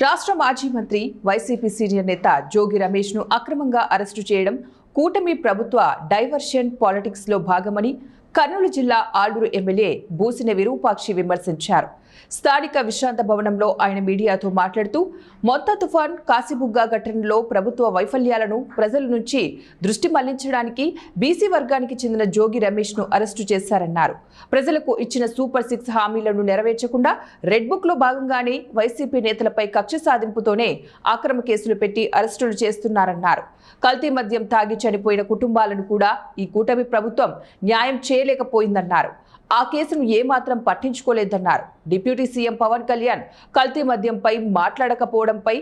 రాష్ట్ర మాజీ మంత్రి వైసీపీ సీనియర్ నేత జోగి రమేష్ ను అక్రమంగా అరెస్టు చేయడం కూటమి ప్రభుత్వ డైవర్షన్ పాలిటిక్స్ లో భాగమని కర్నూలు జిల్లా ఆలూరు ఎమ్మెల్యే బూసిన విరూపాక్షి విమర్శించారు. స్థానిక విశ్రాంత భవనంలో ఆయన మీడియాతో మాట్లాడుతూ మొంతా తుఫాన్ కాశీబుగ్గ ఘటనలో ప్రభుత్వ వైఫల్యాలను ప్రజల నుంచి దృష్టి మళ్లించడానికి బీసీ వర్గానికి చెందిన జోగి రమేష్ ను అరెస్టు చేశారన్నారు. ప్రజలకు ఇచ్చిన సూపర్ 6 హామీలను నెరవేర్చకుండా రెడ్ బుక్ లో భాగంగానే వైసీపీ నేతలపై కక్ష సాధింపుతోనే అక్రమ కేసులు పెట్టి అరెస్టులు చేస్తున్నారన్నారు. కల్తీ మద్యం తాగి చనిపోయిన కుటుంబాలను కూడా ఈ కూటమి ప్రభుత్వం న్యాయం చేయలేకపోయిందన్నారు. ఆ కేసును ఏమాత్రం పట్టించుకోలేదన్నారు. డిప్యూటీ సీఎం పవన్ కళ్యాణ్ కల్తీ మద్యంపై మాట్లాడకపోవడంపై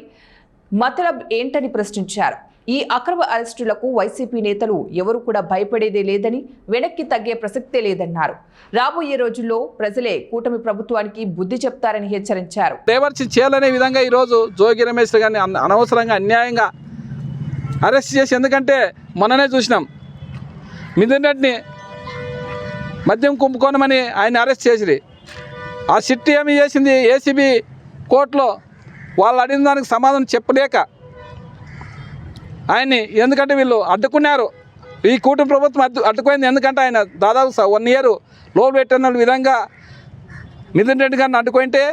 మతలబ్ ఏంటని ప్రశ్నించారు. ఈ అక్రమ అరెస్టులకు వైసీపీ నేతలు ఎవరు కూడా భయపడేదే లేదని, వెనక్కి తగ్గే ప్రసక్తే లేదన్నారు. రాబోయే రోజుల్లో ప్రజలే కూటమి ప్రభుత్వానికి బుద్ధి చెప్తారని హెచ్చరించారు. డైవర్షన్ చేయాలనే విధంగా ఈరోజు జోగి రమేష్ గారిని అనవసరంగా అన్యాయంగా అరెస్ట్ చేసి, ఎందుకంటే మొన్ననే చూసినాం మిథున్ రెడ్డిని మద్యం కుంభకోణమని ఆయన అరెస్ట్ చేసిరి. ఆ సిట్ ఏమి చేసింది? ఏసీబీ కోర్టులో వాళ్ళు అడిగిన దానికి సమాధానం చెప్పలేక ఆయన్ని, ఎందుకంటే వీళ్ళు అడ్డుకున్నారు, ఈ కూటమి ప్రభుత్వం అడ్డుకోయింది. ఎందుకంటే ఆయన దాదాపు 1 ఇయర్ లోన్ పెట్టిన విధంగా మిథున్ రెడ్డి గారిని అడ్డుకుంటే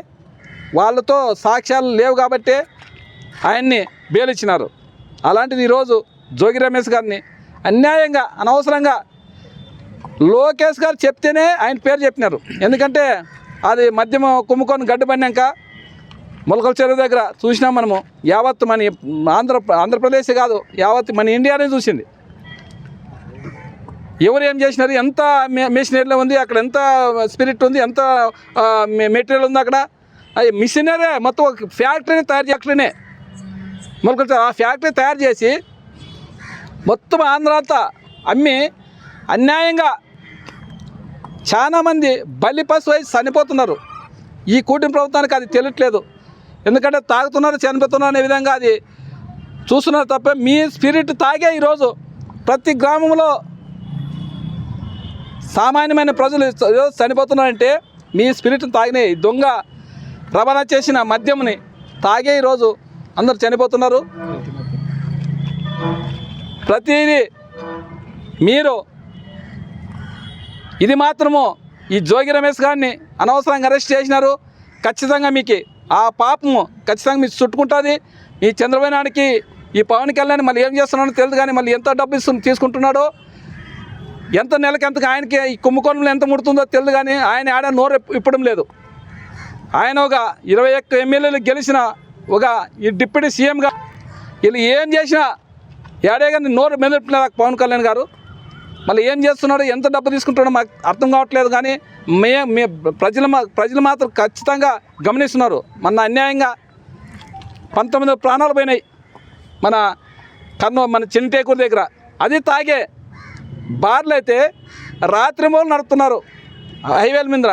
వాళ్ళతో సాక్ష్యాలు లేవు కాబట్టి ఆయన్ని బెయిల్ ఇచ్చినారు. అలాంటిది ఈరోజు జోగి రమేష్ గారిని అన్యాయంగా అనవసరంగా లోకేష్ గారు చెప్తేనే ఆయన పేరు చెప్పినారు. ఎందుకంటే అది మద్యం కుంభకోణం గడ్డపడినాక మొలకల చెరువు దగ్గర చూసినాం మనము. యావత్ మన ఆంధ్రప్రదేశ్ కాదు, యావత్ మన ఇండియానే చూసింది. ఎవరు ఏం చేసినారు, ఎంత మిషనరీలో ఉంది అక్కడ, ఎంత స్పిరిట్ ఉంది, ఎంత మెటీరియల్ ఉంది అక్కడ. అది మిషనరీ మొత్తం ఒక ఫ్యాక్టరీని తయారు ఫ్యాక్టరీనే మొలకల చెరువు. ఆ ఫ్యాక్టరీ తయారు చేసి మొత్తం ఆంధ్ర అంతా అమ్మి అన్యాయంగా చాలామంది బలిపశు అయి చనిపోతున్నారు. ఈ కూటమి ప్రభుత్వానికి అది తెలియట్లేదు. ఎందుకంటే తాగుతున్నారు, చనిపోతున్నారు అనే విధంగా అది చూస్తున్నారు తప్ప మీ స్పిరిట్ తాగే ఈరోజు ప్రతి గ్రామంలో సామాన్యమైన ప్రజలు చనిపోతున్నారంటే మీ స్పిరిట్ తాగినే దొంగ రవాణా చేసిన మద్యంని తాగే ఈరోజు అందరు చనిపోతున్నారు. ప్రతిదీ మీరు ఇది మాత్రము ఈ జోగి రమేష్ గారిని అనవసరంగా అరెస్ట్ చేసినారు. ఖచ్చితంగా మీకు ఆ పాపము ఖచ్చితంగా మీకు చుట్టుకుంటుంది. ఈ చంద్రబాబు నాయుడికి ఈ పవన్ కళ్యాణ్ మళ్ళీ ఏం చేస్తున్నాడో తెలియదు, కానీ మళ్ళీ ఎంత డబ్బు తీసుకుంటున్నాడో, ఎంత నెలకి ఎంతగా ఆయనకి ఈ కుంభకోణంలో ఎంత ముడుతుందో తెలియదు, కానీ ఆయన ఆడ నోరు ఇప్పడం లేదు. ఆయన ఒక 21 ఎమ్మెల్యేలు గెలిచిన ఒక ఈ డిప్యూటీ సీఎంగా వీళ్ళు ఏం చేసినా ఏడే కానీ నోరు మెదపలేదు పవన్ కళ్యాణ్ గారు. మళ్ళీ ఏం చేస్తున్నాడో, ఎంత డబ్బు తీసుకుంటాడో మాకు అర్థం కావట్లేదు. కానీ ప్రజలు మాత్రం ఖచ్చితంగా గమనిస్తున్నారు. మన అన్యాయంగా 19 ప్రాణాలు పోయినాయి మన చిన్నటేకూరు దగ్గర. అది తాగే బార్లు అయితే రాత్రి మూలు నడుపుతున్నారు హైవేల మీద.